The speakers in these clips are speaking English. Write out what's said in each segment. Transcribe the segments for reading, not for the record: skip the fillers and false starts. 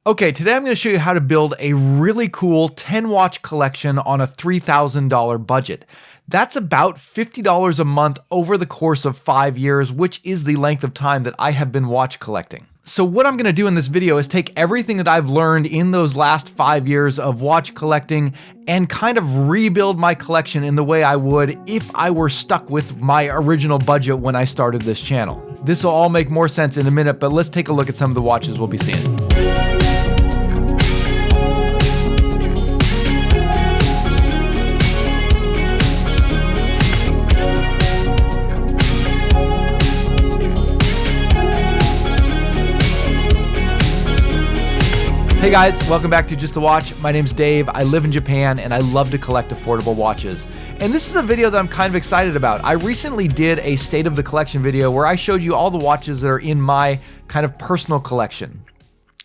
Okay, today I'm going to show you how to build a really cool 10 watch collection on a $3,000 budget. That's about $50 a month over the course of 5 years, which is the length of time that I have been watch collecting. So what I'm going to do in this video is take everything that I've learned in those last 5 years of watch collecting and kind of rebuild my collection in the way I would if I were stuck with my original budget when I started this channel. This will all make more sense in a minute, but let's take a look at some of the watches we'll be seeing. Hey guys, welcome back to Just the Watch. My name's Dave. I live in Japan and I love to collect affordable watches. And this is a video that I'm kind of excited about. I recently did a state of the collection video where I showed you all the watches that are in my kind of personal collection.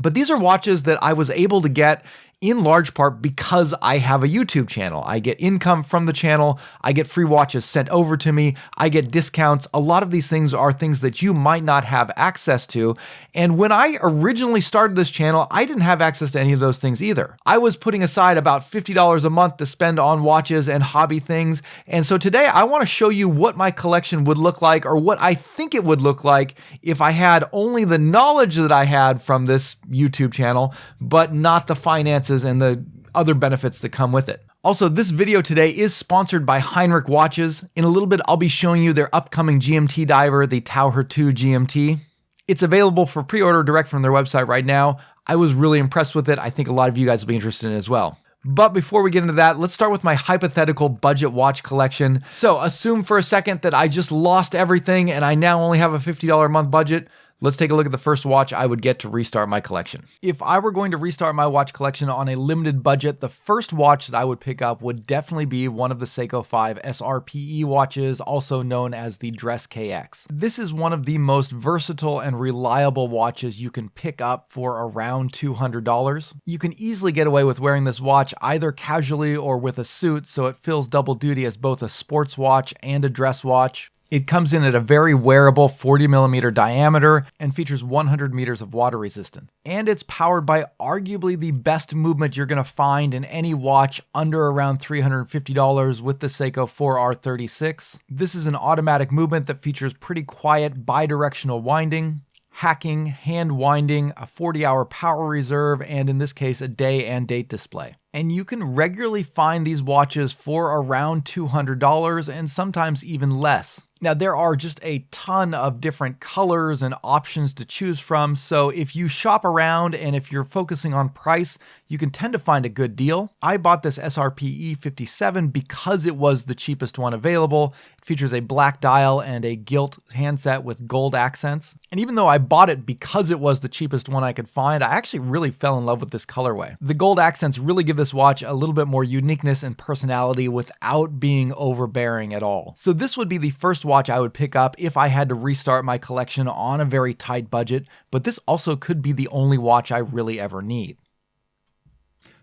But these are watches that I was able to get in large part because I have a YouTube channel. I get income from the channel. I get free watches sent over to me. I get discounts. A lot of these things are things that you might not have access to. And when I originally started this channel, I didn't have access to any of those things either. I was putting aside about $50 a month to spend on watches and hobby things. And so today I want to show you what my collection would look like, or what I think it would look like if I had only the knowledge that I had from this YouTube channel, but not the finances and the other benefits that come with it. Also, this video today is sponsored by Heinrich watches. In a little bit, I'll be showing you their upcoming GMT diver, the Taucher 2 GMT. It's available for pre-order direct from their website right now. I was really impressed with it. I think a lot of you guys will be interested in it as well. But before we get into that, let's start with my hypothetical budget watch collection. So assume for a second that I just lost everything and I now only have a $50 a month budget. Let's take a look at the first watch I would get to restart my collection. If I were going to restart my watch collection on a limited budget, the first watch that I would pick up would definitely be one of the Seiko 5 SRPE watches, also known as the Dress KX. This is one of the most versatile and reliable watches you can pick up for around $200. You can easily get away with wearing this watch either casually or with a suit, so it fills double duty as both a sports watch and a dress watch. It comes in at a very wearable 40mm diameter and features 100 meters of water resistance. And it's powered by arguably the best movement you're going to find in any watch under around $350 with the Seiko 4R36. This is an automatic movement that features pretty quiet bidirectional winding, hacking, hand winding, a 40-hour power reserve, and in this case, a day and date display. And you can regularly find these watches for around $200 and sometimes even less. Now, there are just a ton of different colors and options to choose from, so if you shop around and if you're focusing on price, you can tend to find a good deal. I bought this SRPE57 because it was the cheapest one available. It features a black dial and a gilt handset with gold accents. And even though I bought it because it was the cheapest one I could find, I actually really fell in love with this colorway. The gold accents really give this watch a little bit more uniqueness and personality without being overbearing at all. So this would be the first watch I would pick up if I had to restart my collection on a very tight budget, but this also could be the only watch I really ever need.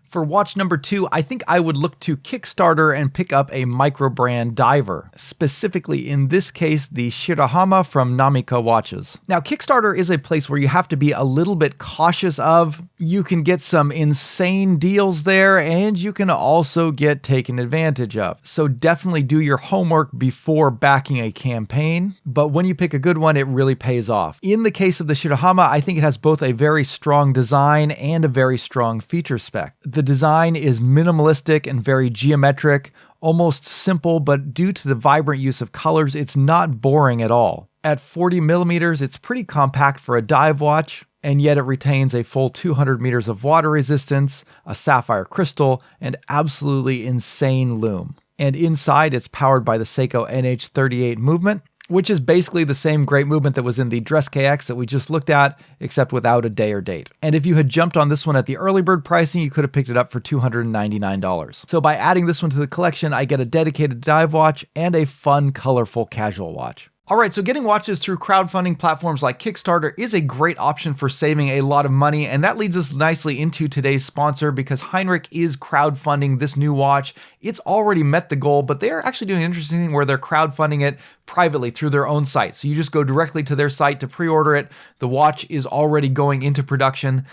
For watch number 2, I think I would look to Kickstarter and pick up a micro brand diver, specifically in this case, the Shirahama from Namica watches. Now, Kickstarter is a place where you have to be a little bit cautious of. You can get some insane deals there, and you can also get taken advantage of. So definitely do your homework before backing a campaign, but when you pick a good one, it really pays off. In the case of the Shirahama, I think it has both a very strong design and a very strong feature spec. The design is minimalistic and very geometric, almost simple, but due to the vibrant use of colors, it's not boring at all. At 40mm, it's pretty compact for a dive watch, and yet it retains a full 200 meters of water resistance, a sapphire crystal, and absolutely insane lume. And inside, it's powered by the Seiko NH38 movement, which is basically the same great movement that was in the Dress KX that we just looked at, except without a day or date. And if you had jumped on this one at the early bird pricing, you could have picked it up for $299. So by adding this one to the collection, I get a dedicated dive watch and a fun, colorful casual watch. All right, so getting watches through crowdfunding platforms like Kickstarter is a great option for saving a lot of money, and that leads us nicely into today's sponsor because Heinrich is crowdfunding this new watch. It's already met the goal, but they are actually doing an interesting thing where they're crowdfunding it privately through their own site. So you just go directly to their site to pre-order it. The watch is already going into production.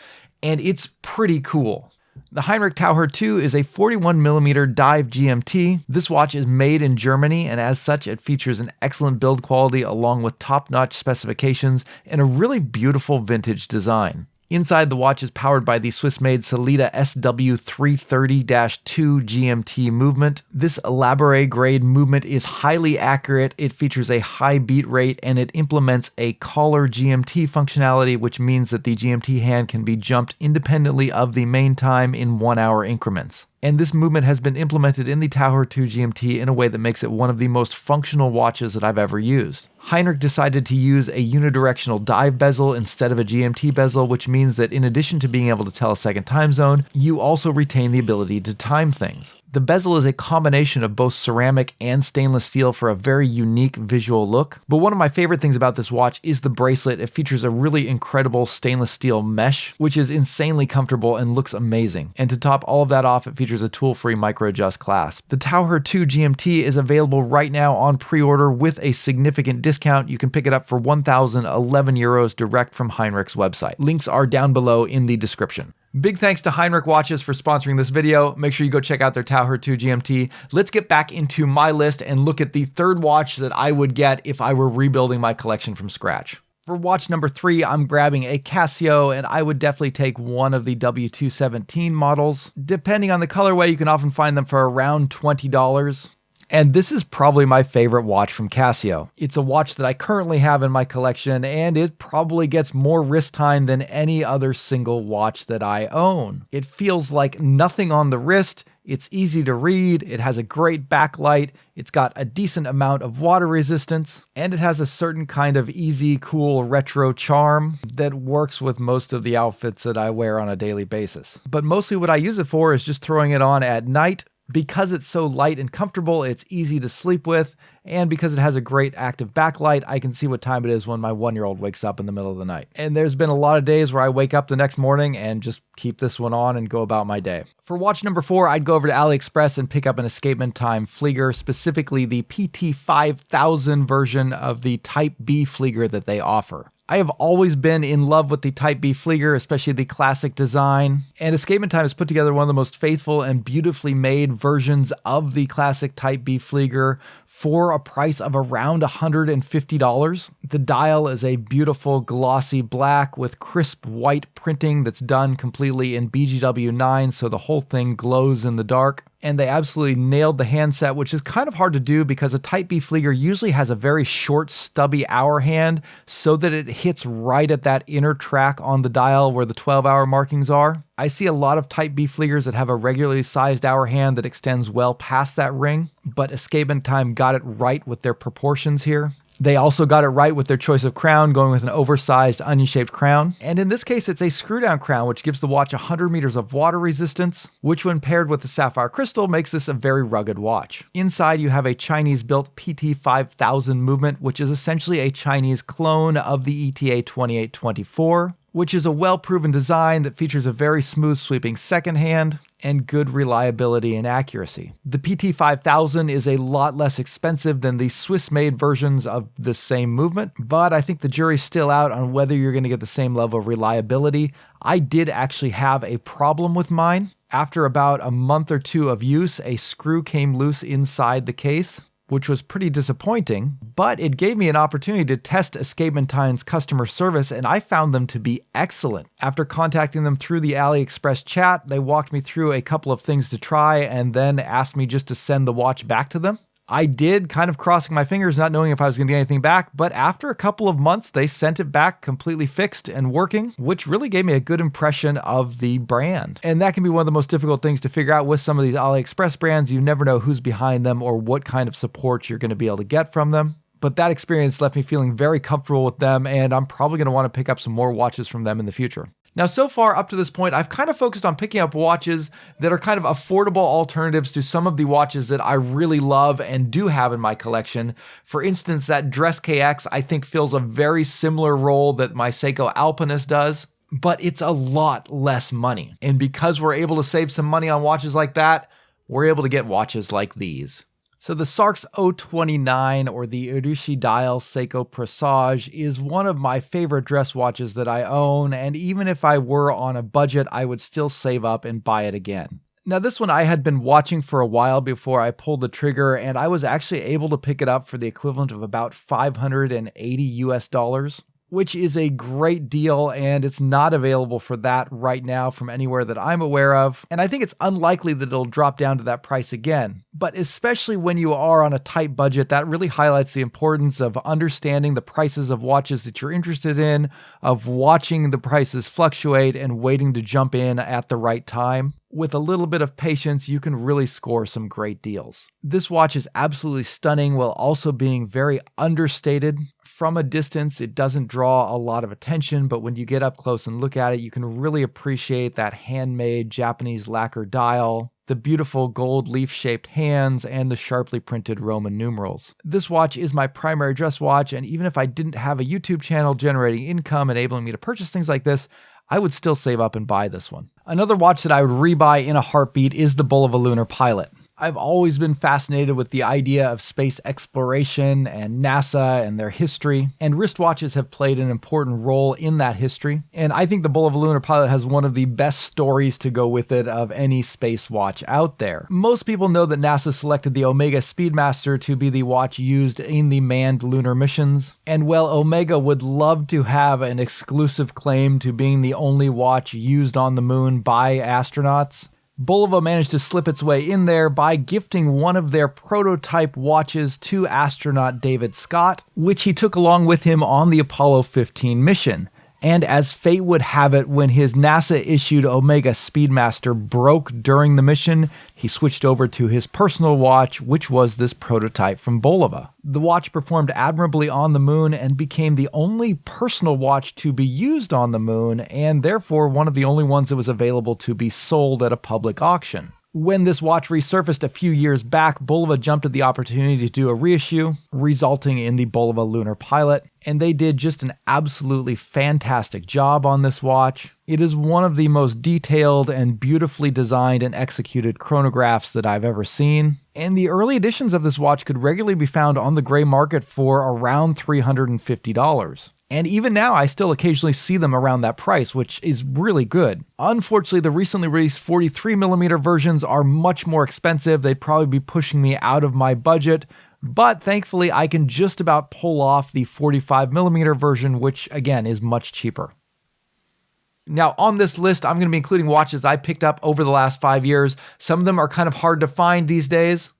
and it's pretty cool. The Heinrich Taucher 2 is a 41mm dive GMT. This watch is made in Germany, and as such, it features an excellent build quality along with top-notch specifications and a really beautiful vintage design. Inside, the watch is powered by the Swiss-made Sellita SW330-2 GMT movement. This elaborate-grade movement is highly accurate, it features a high beat rate, and it implements a collar GMT functionality, which means that the GMT hand can be jumped independently of the main time in 1-hour increments. And this movement has been implemented in the Taucher 2 GMT in a way that makes it one of the most functional watches that I've ever used. Heinrich decided to use a unidirectional dive bezel instead of a GMT bezel, which means that in addition to being able to tell a second time zone, you also retain the ability to time things. The bezel is a combination of both ceramic and stainless steel for a very unique visual look. But one of my favorite things about this watch is the bracelet. It features a really incredible stainless steel mesh, which is insanely comfortable and looks amazing. And to top all of that off, it features a tool-free micro-adjust clasp. The Taucher 2 GMT is available right now on pre-order with a significant discount. You can pick it up for 1,011 euros direct from Heinrich's website. Links are down below in the description. Big thanks to Heinrich Watches for sponsoring this video. Make sure you go check out their Taucher 2 GMT. Let's get back into my list and look at the third watch that I would get if I were rebuilding my collection from scratch. For watch number 3, I'm grabbing a Casio, and I would definitely take one of the W-217 models. Depending on the colorway, you can often find them for around $20. And this is probably my favorite watch from Casio. It's a watch that I currently have in my collection, and it probably gets more wrist time than any other single watch that I own. It feels like nothing on the wrist. It's easy to read, it has a great backlight, it's got a decent amount of water resistance, and it has a certain kind of easy, cool retro charm that works with most of the outfits that I wear on a daily basis. But mostly what I use it for is just throwing it on at night. Because it's so light and comfortable, it's easy to sleep with, and because it has a great active backlight, I can see what time it is when my 1-year-old wakes up in the middle of the night. And there's been a lot of days where I wake up the next morning and just keep this one on and go about my day. For watch number 4, I'd go over to AliExpress and pick up an Escapement Time Flieger, specifically the PT5000 version of the Type B Flieger that they offer. I have always been in love with the Type B Flieger, especially the classic design, and Escapement Time has put together one of the most faithful and beautifully made versions of the classic Type B Flieger for a price of around $150. The dial is a beautiful glossy black with crisp white printing that's done completely in BGW9, so the whole thing glows in the dark. And they absolutely nailed the handset, which is kind of hard to do because a Type B Flieger usually has a very short, stubby hour hand so that it hits right at that inner track on the dial where the 12-hour markings are. I see a lot of Type B Fliegers that have a regularly sized hour hand that extends well past that ring, but Escapement Time got it right with their proportions here. They also got it right with their choice of crown, going with an oversized onion-shaped crown. And in this case, it's a screw-down crown, which gives the watch 100 meters of water resistance, which when paired with the sapphire crystal makes this a very rugged watch. Inside, you have a Chinese-built PT5000 movement, which is essentially a Chinese clone of the ETA 2824, which is a well-proven design that features a very smooth sweeping second hand and good reliability and accuracy. The PT5000 is a lot less expensive than the Swiss-made versions of the same movement, but I think the jury's still out on whether you're going to get the same level of reliability. I did actually have a problem with mine. After about a month or two of use, a screw came loose inside the case, which was pretty disappointing, but it gave me an opportunity to test Escapement Time's customer service, and I found them to be excellent. After contacting them through the AliExpress chat, they walked me through a couple of things to try and then asked me just to send the watch back to them. I did, kind of crossing my fingers, not knowing if I was going to get anything back, but after a couple of months, they sent it back completely fixed and working, which really gave me a good impression of the brand. And that can be one of the most difficult things to figure out with some of these AliExpress brands. You never know who's behind them or what kind of support you're going to be able to get from them. But that experience left me feeling very comfortable with them, and I'm probably going to want to pick up some more watches from them in the future. Now, so far up to this point, I've kind of focused on picking up watches that are kind of affordable alternatives to some of the watches that I really love and do have in my collection. For instance, that Dress KX, I think, fills a very similar role that my Seiko Alpinist does, but it's a lot less money. And because we're able to save some money on watches like that, we're able to get watches like these. So the Sarx029, or the Urushi Dial Seiko Presage, is one of my favorite dress watches that I own, and even if I were on a budget, I would still save up and buy it again. Now this one I had been watching for a while before I pulled the trigger, and I was actually able to pick it up for the equivalent of about $580 US, which is a great deal, and it's not available for that right now from anywhere that I'm aware of. And I think it's unlikely that it'll drop down to that price again. But especially when you are on a tight budget, that really highlights the importance of understanding the prices of watches that you're interested in, of watching the prices fluctuate and waiting to jump in at the right time. With a little bit of patience, you can really score some great deals. This watch is absolutely stunning while also being very understated. From a distance, it doesn't draw a lot of attention, but when you get up close and look at it, you can really appreciate that handmade Japanese lacquer dial, the beautiful gold leaf-shaped hands, and the sharply printed Roman numerals. This watch is my primary dress watch, and even if I didn't have a YouTube channel generating income enabling me to purchase things like this, I would still save up and buy this one. Another watch that I would rebuy in a heartbeat is the Bulova Lunar Pilot. I've always been fascinated with the idea of space exploration and NASA and their history, and wristwatches have played an important role in that history. And I think the Bulova Lunar Pilot has one of the best stories to go with it of any space watch out there. Most people know that NASA selected the Omega Speedmaster to be the watch used in the manned lunar missions. And while Omega would love to have an exclusive claim to being the only watch used on the moon by astronauts, Bulova managed to slip its way in there by gifting one of their prototype watches to astronaut David Scott, which he took along with him on the Apollo 15 mission. And as fate would have it, when his NASA-issued Omega Speedmaster broke during the mission, he switched over to his personal watch, which was this prototype from Bulova. The watch performed admirably on the moon and became the only personal watch to be used on the moon, and therefore one of the only ones that was available to be sold at a public auction. When this watch resurfaced a few years back, Bulova jumped at the opportunity to do a reissue, resulting in the Bulova Lunar Pilot, and they did just an absolutely fantastic job on this watch. It is one of the most detailed and beautifully designed and executed chronographs that I've ever seen, and the early editions of this watch could regularly be found on the gray market for around $350. And even now, I still occasionally see them around that price, which is really good. Unfortunately, the recently released 43mm versions are much more expensive. They'd probably be pushing me out of my budget, but thankfully I can just about pull off the 45mm version, which again is much cheaper. Now on this list, I'm going to be including watches I picked up over the last 5 years. Some of them are kind of hard to find these days.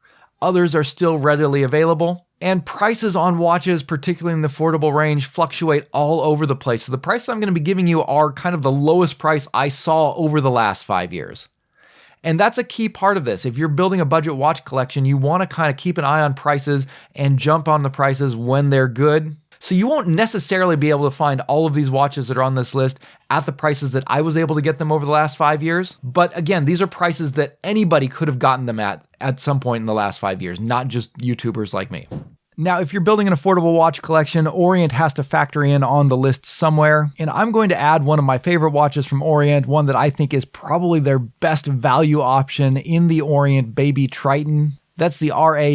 Others are still readily available. And prices on watches, particularly in the affordable range, fluctuate all over the place. So the prices I'm going to be giving you are kind of the lowest price I saw over the last 5 years. And that's a key part of this. If you're building a budget watch collection, you want to kind of keep an eye on prices and jump on the prices when they're good. So you won't necessarily be able to find all of these watches that are on this list at the prices that I was able to get them over the last 5 years. But again, these are prices that anybody could have gotten them at some point in the last 5 years, not just YouTubers like me. Now, if you're building an affordable watch collection, Orient has to factor in on the list somewhere, and I'm going to add one of my favorite watches from Orient, one that I think is probably their best value option in the Orient Baby Triton. That's the RA-AC0K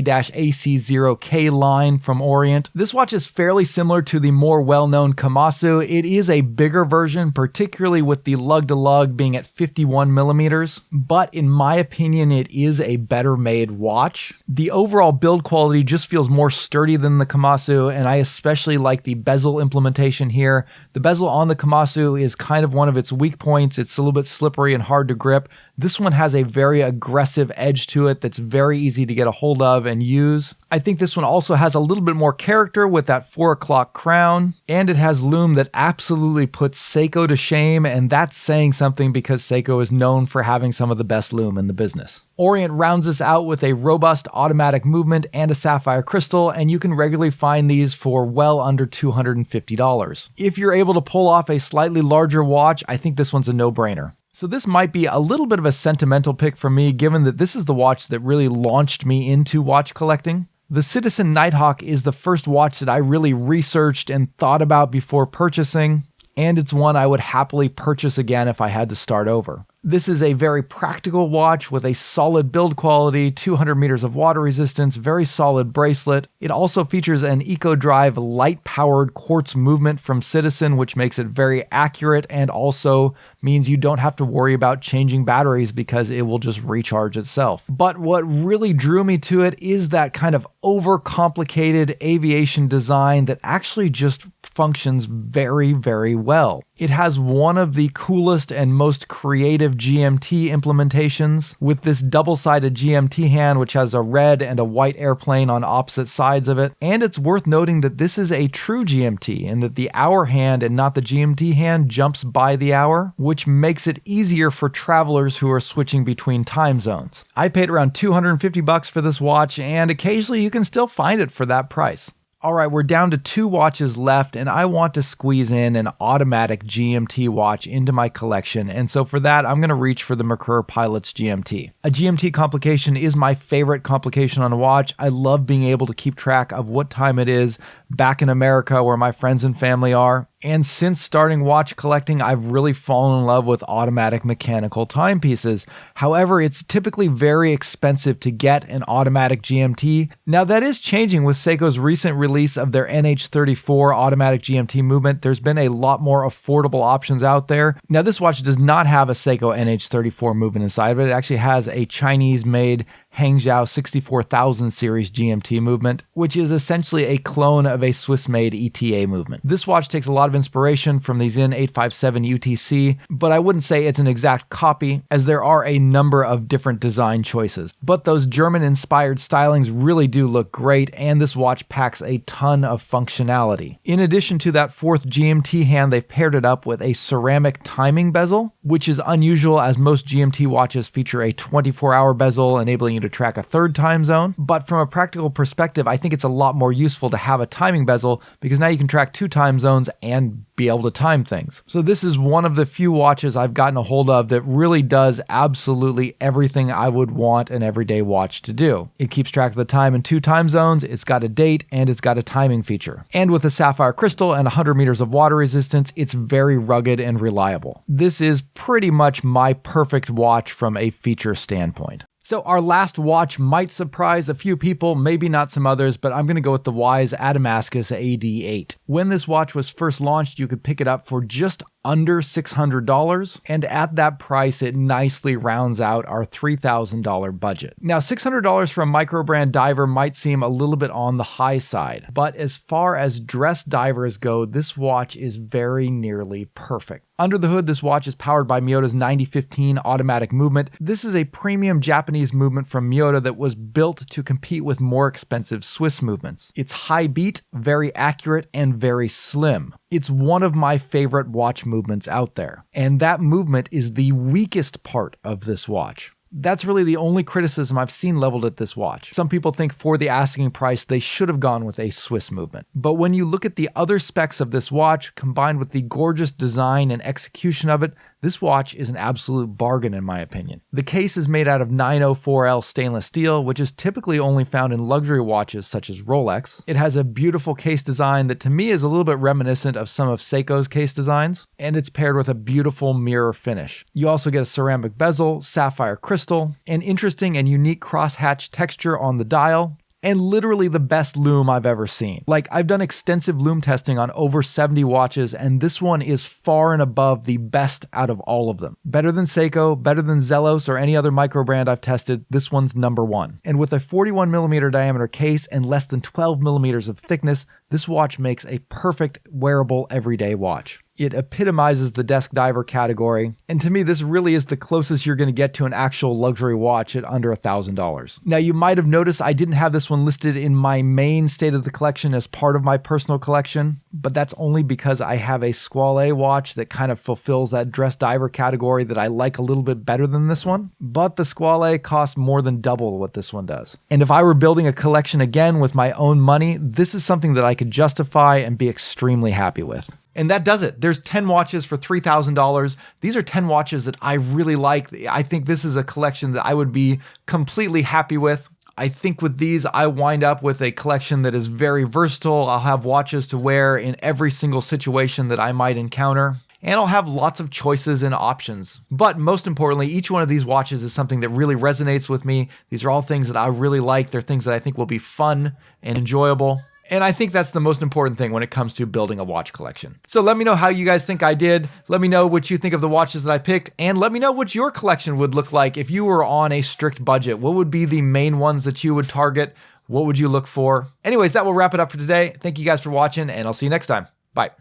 line from Orient. This watch is fairly similar to the more well-known Komatsu. It is a bigger version, particularly with the lug-to-lug being at 51mm, but in my opinion, it is a better made watch. The overall build quality just feels more sturdy than the Komatsu, and I especially like the bezel implementation here. The bezel on the Komatsu is kind of one of its weak points. It's a little bit slippery and hard to grip. This one has a very aggressive edge to it that's very easy to get a hold of and use. I think this one also has a little bit more character with that 4 o'clock crown, and it has lume that absolutely puts Seiko to shame, and that's saying something because Seiko is known for having some of the best lume in the business. Orient rounds this out with a robust automatic movement and a sapphire crystal, and you can regularly find these for well under $250. If you're able to pull off a slightly larger watch, I think this one's a no-brainer. So this might be a little bit of a sentimental pick for me, given that this is the watch that really launched me into watch collecting. The Citizen Nighthawk is the first watch that I really researched and thought about before purchasing, and it's one I would happily purchase again if I had to start over. This is a very practical watch with a solid build quality, 200 meters of water resistance, very solid bracelet. It also features an EcoDrive light-powered quartz movement from Citizen, which makes it very accurate and also means you don't have to worry about changing batteries because it will just recharge itself. But what really drew me to it is that kind of overcomplicated aviation design that actually just functions very, very well. It has one of the coolest and most creative GMT implementations with this double-sided GMT hand, which has a red and a white airplane on opposite sides of it. And it's worth noting that this is a true GMT and that the hour hand and not the GMT hand jumps by the hour, which makes it easier for travelers who are switching between time zones. I paid around $250 for this watch, and occasionally you can still find it for that price. All right, we're down to 2 watches left, and I want to squeeze in an automatic GMT watch into my collection, and so for that, I'm going to reach for the Merkur Pilot GMT. A GMT complication is my favorite complication on a watch. I love being able to keep track of what time it is back in America where my friends and family are. And since starting watch collecting, I've really fallen in love with automatic mechanical timepieces. However, it's typically very expensive to get an automatic GMT. Now that is changing with Seiko's recent release of their NH34 automatic GMT movement. There's been a lot more affordable options out there. Now this watch does not have a Seiko NH34 movement inside of it. It actually has a Chinese-made Hangzhou 64000 series GMT movement, which is essentially a clone of a Swiss-made ETA movement. This watch takes a lot of inspiration from the Sinn 857 UTC, but I wouldn't say it's an exact copy, as there are a number of different design choices. But those German-inspired stylings really do look great, and this watch packs a ton of functionality. In addition to that 4th GMT hand, they've paired it up with a ceramic timing bezel, which is unusual as most GMT watches feature a 24-hour bezel, enabling you to track a 3rd time zone. But from a practical perspective, I think it's a lot more useful to have a timing bezel because now you can track 2 time zones and be able to time things. So this is one of the few watches I've gotten a hold of that really does absolutely everything I would want an everyday watch to do. It keeps track of the time in 2 time zones, it's got a date, and it's got a timing feature. And with a sapphire crystal and 100 meters of water resistance, it's very rugged and reliable. This is pretty much my perfect watch from a feature standpoint. So our last watch might surprise a few people, maybe not some others, but I'm going to go with the Wise Adamascus AD8. When this watch was first launched, you could pick it up for just under $600, and at that price, it nicely rounds out our $3,000 budget. Now, $600 for a micro brand diver might seem a little bit on the high side, but as far as dress divers go, this watch is very nearly perfect. Under the hood, this watch is powered by Miyota's 9015 automatic movement. This is a premium Japanese movement from Miyota that was built to compete with more expensive Swiss movements. It's high beat, very accurate, and very slim. It's one of my favorite watch movements out there, and that movement is the weakest part of this watch. That's really the only criticism I've seen leveled at this watch. Some people think for the asking price, they should have gone with a Swiss movement. But when you look at the other specs of this watch, combined with the gorgeous design and execution of it, this watch is an absolute bargain in my opinion. The case is made out of 904L stainless steel, which is typically only found in luxury watches such as Rolex. It has a beautiful case design that to me is a little bit reminiscent of some of Seiko's case designs, and it's paired with a beautiful mirror finish. You also get a ceramic bezel, sapphire crystal, an interesting and unique crosshatch texture on the dial, and literally the best lume I've ever seen. Like, I've done extensive lume testing on over 70 watches, and this one is far and above the best out of all of them. Better than Seiko, better than Zelos, or any other micro brand I've tested, this one's number 1. And with a 41mm diameter case and less than 12mm of thickness, this watch makes a perfect wearable everyday watch. It epitomizes the desk diver category, and to me this really is the closest you're going to get to an actual luxury watch at under $1,000. Now you might have noticed I didn't have this one listed in my main state of the collection as part of my personal collection, but that's only because I have a Squale watch that kind of fulfills that dress diver category that I like a little bit better than this one, but the Squale costs more than double what this one does. And if I were building a collection again with my own money, this is something that I could justify and be extremely happy with. And that does it. There's 10 watches for $3,000. These are 10 watches that I really like. I think this is a collection that I would be completely happy with. I think with these, I wind up with a collection that is very versatile. I'll have watches to wear in every single situation that I might encounter. and I'll have lots of choices and options. But most importantly, each one of these watches is something that really resonates with me. These are all things that I really like. They're things that I think will be fun and enjoyable. And I think that's the most important thing when it comes to building a watch collection. So let me know how you guys think I did. Let me know what you think of the watches that I picked. And let me know what your collection would look like if you were on a strict budget. What would be the main ones that you would target? What would you look for? Anyways, that will wrap it up for today. Thank you guys for watching, and I'll see you next time. Bye.